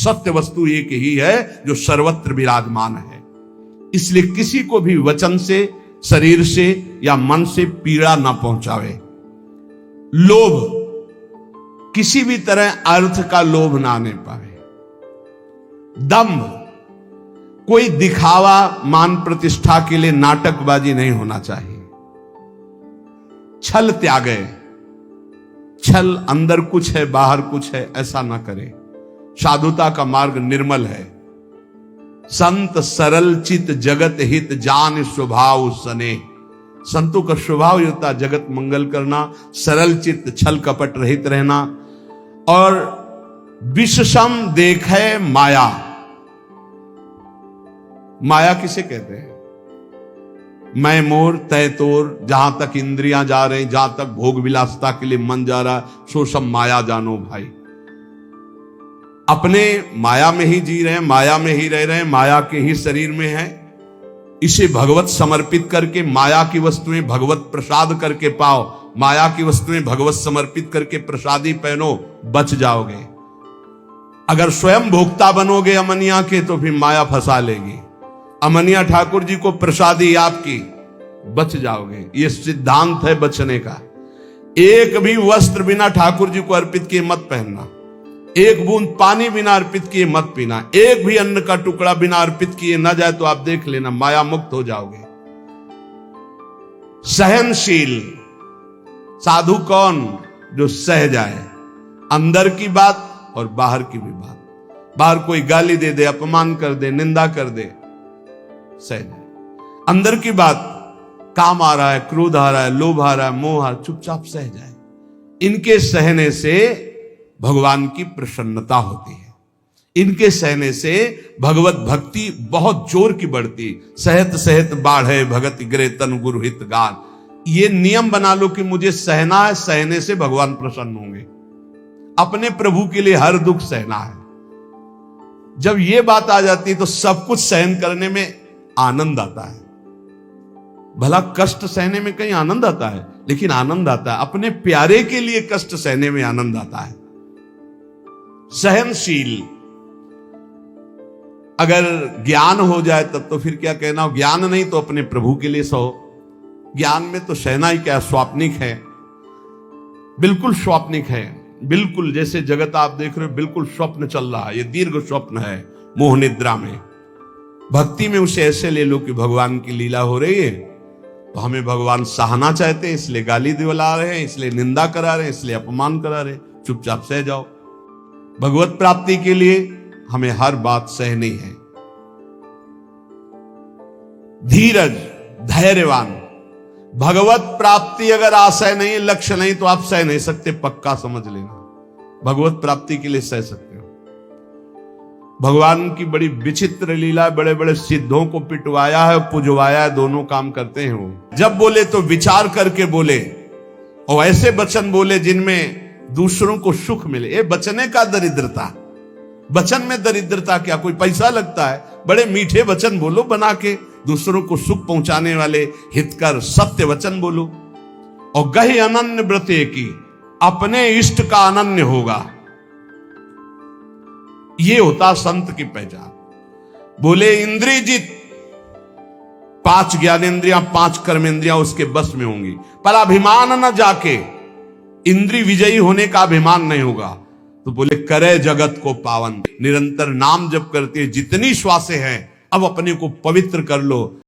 सत्य वस्तु एक ही है जो सर्वत्र विराजमान है। इसलिए किसी को भी वचन से, शरीर से या मन से पीड़ा ना पहुंचावे। लोभ, किसी भी तरह अर्थ का लोभ ना आने पावे। दंभ, कोई दिखावा, मान प्रतिष्ठा के लिए नाटकबाजी नहीं होना चाहिए। छल त्यागे, छल अंदर कुछ है बाहर कुछ है ऐसा ना करे। साधुता का मार्ग निर्मल है। संत सरल चित जगत हित जान स्वभाव सने। संतों का स्वभाव ये होता है जगत मंगल करना, सरल चित्त, छल कपट रहित रहना। और विषसम देखे माया। माया किसे कहते हैं? मैं मोर तय तोर, जहां तक इंद्रियां जा रही, जहां तक भोग विलासता के लिए मन जा रहा, सो सब माया जानो भाई। अपने माया में ही जी रहे हैं, माया में ही रह रहे हैं, माया के ही शरीर में है। इसे भगवत समर्पित करके माया की वस्तुएं भगवत प्रसाद करके पाओ, माया की वस्तुएं भगवत समर्पित करके प्रसादी पहनो, बच जाओगे। अगर स्वयं भोक्ता बनोगे अमनिया के तो फिर माया फंसा लेगी। अमनिया ठाकुर जी को प्रसादी आपकी, बच जाओगे। ये सिद्धांत है बचने का। एक भी वस्त्र बिना ठाकुर जी को अर्पित किए मत पहनना, एक बूंद पानी बिना अर्पित किए मत पीना, एक भी अन्न का टुकड़ा बिना अर्पित किए न जाए तो आप देख लेना माया मुक्त हो जाओगे। सहनशील, साधु कौन? जो सह जाए, अंदर की बात और बाहर की भी बात। बाहर कोई गाली दे दे, अपमान कर दे, निंदा कर दे, सह जाए। अंदर की बात, काम आ रहा है, क्रोध आ रहा है, लोभ आ रहा है, मोह आ रहा है, चुपचाप सह जाए। इनके सहने से भगवान की प्रसन्नता होती है। इनके सहने से भगवत भक्ति बहुत जोर की बढ़ती। सहत सहत बाढ़े भगत गिरे तन गुरु हित गान। ये नियम बना लो कि मुझे सहना है, सहने से भगवान प्रसन्न होंगे। अपने प्रभु के लिए हर दुख सहना है। जब ये बात आ जाती है तो सब कुछ सहन करने में आनंद आता है। भला कष्ट सहने में कहीं आनंद आता है? लेकिन आनंद आता है अपने प्यारे के लिए कष्ट सहने में आनंद आता है। सहनशील, अगर ज्ञान हो जाए तब तो फिर क्या कहना, ज्ञान नहीं तो अपने प्रभु के लिए सहो। ज्ञान में तो सहना ही क्या, स्वाप्निक है, बिल्कुल स्वाप्निक है। बिल्कुल जैसे जगत आप देख रहे हो बिल्कुल स्वप्न चल रहा है, ये दीर्घ स्वप्न है मोह निद्रा में। भक्ति में उसे ऐसे ले लो कि भगवान की लीला हो रही है, तो हमें भगवान सहना चाहते हैं इसलिए गाली दिला रहे हैं, इसलिए निंदा करा रहे हैं, इसलिए अपमान करा रहे हैं, चुपचाप सह जाओ। भगवत प्राप्ति के लिए हमें हर बात सहनी है। धीरज, धैर्यवान। भगवत प्राप्ति अगर आशय नहीं, लक्ष्य नहीं तो आप सह नहीं सकते, पक्का समझ लेना। भगवत प्राप्ति के लिए सह सकते हो। भगवान की बड़ी विचित्र लीला, बड़े बड़े सिद्धों को पिटवाया है, पुजवाया है, दोनों काम करते हैं वो। जब बोले तो विचार करके बोले और ऐसे वचन बोले जिनमें दूसरों को सुख मिले। ये बचने का दरिद्रता, वचन में दरिद्रता क्या, कोई पैसा लगता है? बड़े मीठे वचन बोलो बना के, दूसरों को सुख पहुंचाने वाले हितकर सत्य वचन बोलो। और गहि अनन्य व्रते की, अपने इष्ट का अनन्य होगा, ये होता संत की पहचान। बोले इंद्रियजित, 5 ज्ञानेंद्रियां 5 कर्मेंद्रियां उसके बस में होंगी, पर अभिमान न जाके, इंद्रिय विजयी होने का अभिमान नहीं होगा। तो बोले करे जगत को पावन, निरंतर नाम जप करते जितनी श्वासें हैं अब अपने को पवित्र कर लो।